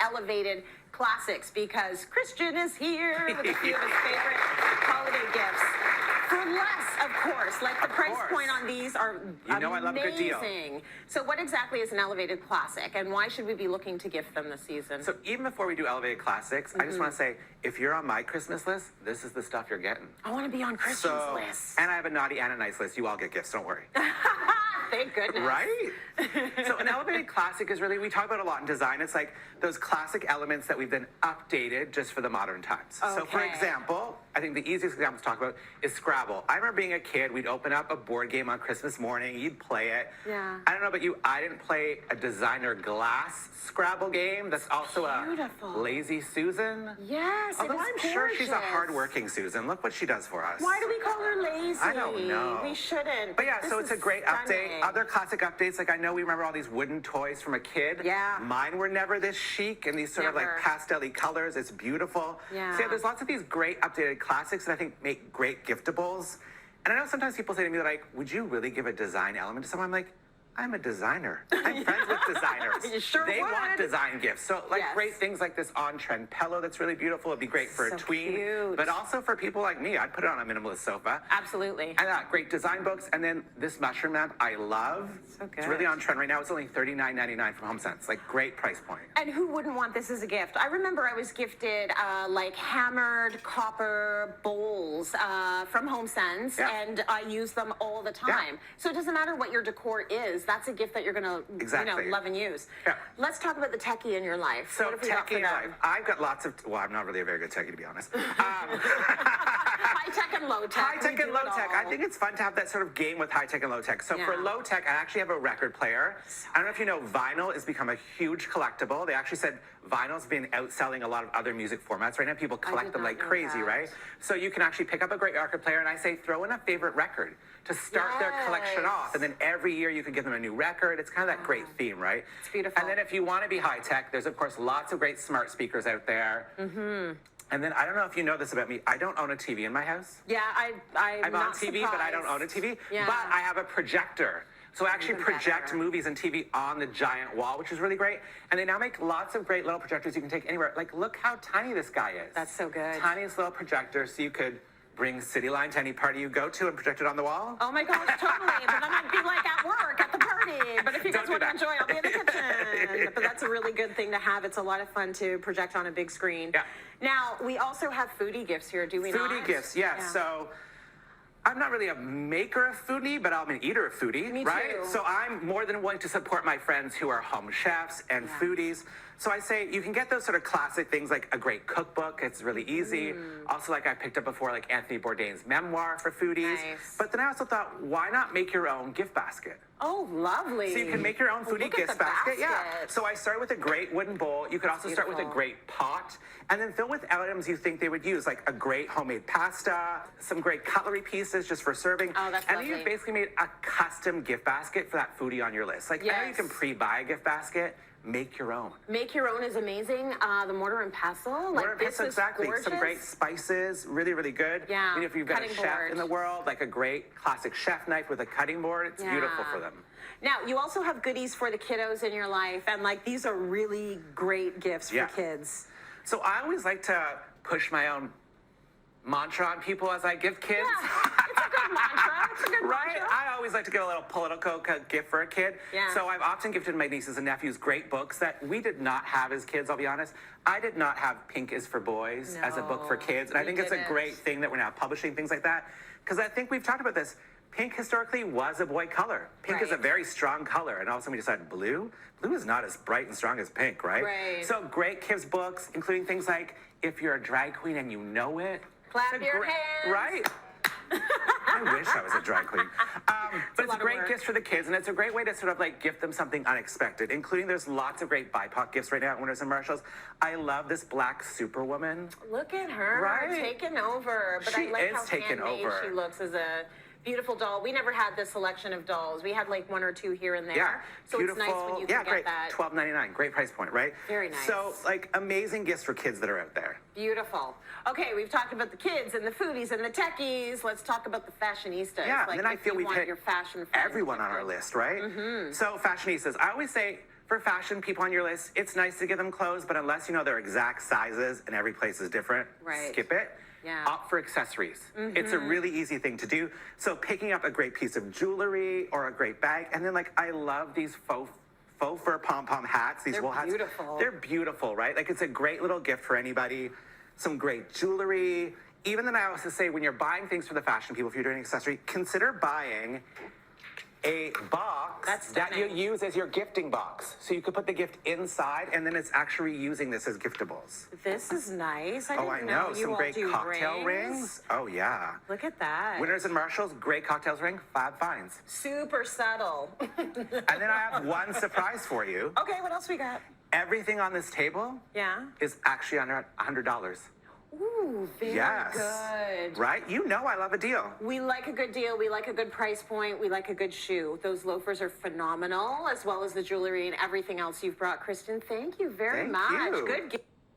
elevated classics because Christian is here with a few of his favorite holiday gifts. For less, of course, like the price point on these are amazing. I love a good deal. So what exactly is an elevated classic and why should we be looking to gift them this season? So even before we do elevated classics, I just want to say, if you're on my Christmas list, this is the stuff you're getting. I want to be on Christian's list. And I have a naughty and a nice list. You all get gifts, don't worry. Thank goodness. Right? So an elevated classic is really, we talk about a lot in design. It's like those classic elements that we've then updated just for the modern times. Okay. So for example, I think the easiest example to talk about is Scrabble. I remember being a kid, we'd open up a board game on Christmas morning, you'd play it. Yeah. I don't know about you, I didn't play a designer glass Scrabble game that's also beautiful. A lazy Susan. Yes, although it is I'm sure she's a gorgeous. hardworking Susan. Look what she does for us. Why do we call her lazy? I don't know. We shouldn't. But yeah, This so it's a is great stunning. update. Other classic updates, like I know we remember all these wooden toys from a kid. Yeah. Mine were never this chic and these sort of like Never. pastel-y colors. It's beautiful. Yeah. So yeah, there's lots of these great updated classics that I think make great giftables. And I know sometimes people say to me like, would you really give a design element to someone? I'm like, I'm a designer. I'm friends with designers. You sure They would. want design gifts. So like Yes. great things like this on-trend pillow that's really beautiful. It'd be great for So a tween. cute. But also for people like me. I'd put it on a minimalist sofa. Absolutely. And great design books. And then this mushroom lamp I love. So good. It's really on trend right now. It's only $39.99 from HomeSense. Like great price point. And who wouldn't want this as a gift? I remember I was gifted like hammered copper bowls from HomeSense, Yeah. and I use them all the time. So it doesn't matter what your decor is. That's a gift that you're going to Exactly. love and use. Yeah. Let's talk about the techie in your life. So what have we got techie for in your them? life. I've got lots of, well, I'm not really a very good techie to be honest. High tech and low tech. High tech We and do low it tech. all. I think it's fun to have that sort of game with high tech and low tech. So for Yeah. low tech, I actually have a record player. I don't know if you know, vinyl has become a huge collectible. They actually said vinyl's been outselling a lot of other music formats. Right now, people collect did them not like know crazy, that. right? So you can actually pick up a great record player, and I say throw in a favorite record to start their collection Yes. off. And then every year you can give them a new record. It's kind of that great theme, right? It's beautiful. And then if you want to be high tech, there's of course lots of great smart speakers out there. And then I don't know if you know this about me. I don't own a TV in my house. Yeah, I'm not on TV, but I don't own a TV. Yeah. But I have a projector. So I actually Even project better. movies and TV on the giant wall, which is really great. And they now make lots of great little projectors you can take anywhere. Like, look how tiny this guy is. That's so good. Tiniest little projector, so you could bring Cityline to any party you go to and project it on the wall. Oh my gosh, totally. But then I'd be like at work, at the party. But if you guys Don't do want to that. enjoy, I'll be in the kitchen. But that's a really good thing to have. It's a lot of fun to project on a big screen. Yeah. Now, we also have foodie gifts here, do we not? Foodie gifts, yes. Yeah. So I'm not really a maker of foodie, but I'm an eater of foodie, Me right? too. So I'm more than willing to support my friends who are home chefs and foodies. So I say you can get those sort of classic things like a great cookbook. It's really easy. Also, like I picked up before, like Anthony Bourdain's memoir for foodies. Nice. But then I also thought, why not make your own gift basket? Oh, lovely. So you can make your own foodie Look at gift the basket. Yeah. basket. So I started with a great wooden bowl. You could also start with a beautiful. great pot, and then fill with items you think they would use, like a great homemade pasta, some great cutlery pieces just for serving. Oh, that's and then lovely. you've basically made a custom gift basket for that foodie on your list. Like I know you Yes. can pre-buy a gift basket. Make your own. Make your own is amazing. The mortar and pestle, like Mortar and this pestle, was exactly. gorgeous. Some great spices, really, really good. Yeah, If you've got a cutting chef board. in the world, like a great classic chef knife with a cutting board, it's beautiful Yeah. for them. Now, you also have goodies for the kiddos in your life, and like these are really great gifts for Yeah. kids. So I always like to push my own mantra on people as I give kids. Yeah, it's a good mantra. It's a good Right? mantra. I always like to get a little political gift for a kid. Yeah. So I've often gifted my nieces and nephews great books that we did not have as kids, I'll be honest. I did not have Pink is for Boys as a book for No, kids. And I you think it's a didn't. great thing that we're now publishing things like that. Because I think we've talked about this. Pink historically was a boy color. Pink is a Right. very strong color. And all of a sudden we decided blue? Blue is not as bright and strong as pink, right? Right. So great kids books, including things like If You're a Drag Queen and You Know It. Clap It's a your hands. Right? I wish I was a drag queen. But it's lot a of great work. gift for the kids, and it's a great way to sort of like gift them something unexpected, including there's lots of great BIPOC gifts right now at Winners and Marshalls. I love this black superwoman. Look at her Right? taking over. But She I like is how taking handmade over. she looks as a beautiful doll. We never had this selection of dolls. We had like one or two here and there. Yeah, So beautiful. it's nice when you yeah, can great. get that. $12.99, great price point, right? Very nice. So like amazing gifts for kids that are out there. Beautiful. Okay, we've talked about the kids and the foodies and the techies. Let's talk about the fashionistas. Yeah, like and then I if feel you we've want hit your fashion friends everyone on our gifted. list, right? So fashionistas, I always say for fashion people on your list, it's nice to give them clothes, but unless you know their exact sizes and every place is different, skip it. Yeah. Opt for accessories. It's a really easy thing to do. So picking up a great piece of jewelry or a great bag, and then like I love these faux fur pom-pom hats, these wool hats. Beautiful. They're beautiful, right? Like it's a great little gift for anybody. Some great jewelry. Even then I also say when you're buying things for the fashion people, if you're doing an accessory, consider buying a box that you use as your gifting box. So you could put the gift inside and then it's actually using this as giftables. This is nice. I Oh, I didn't know. you Some all great do cocktail rings. Oh, yeah. Look at that. Winners and Marshalls, great cocktails ring, Fab Finds. Super subtle. And then I have one surprise for you. Okay, what else we got? Everything on this table is actually under $100. Ooh, very good. Right? You know I love a deal. We like a good deal. We like a good price point. We like a good shoe. Those loafers are phenomenal, as well as the jewelry and everything else you've brought, Kristen. Thank you very much. You. Good gift.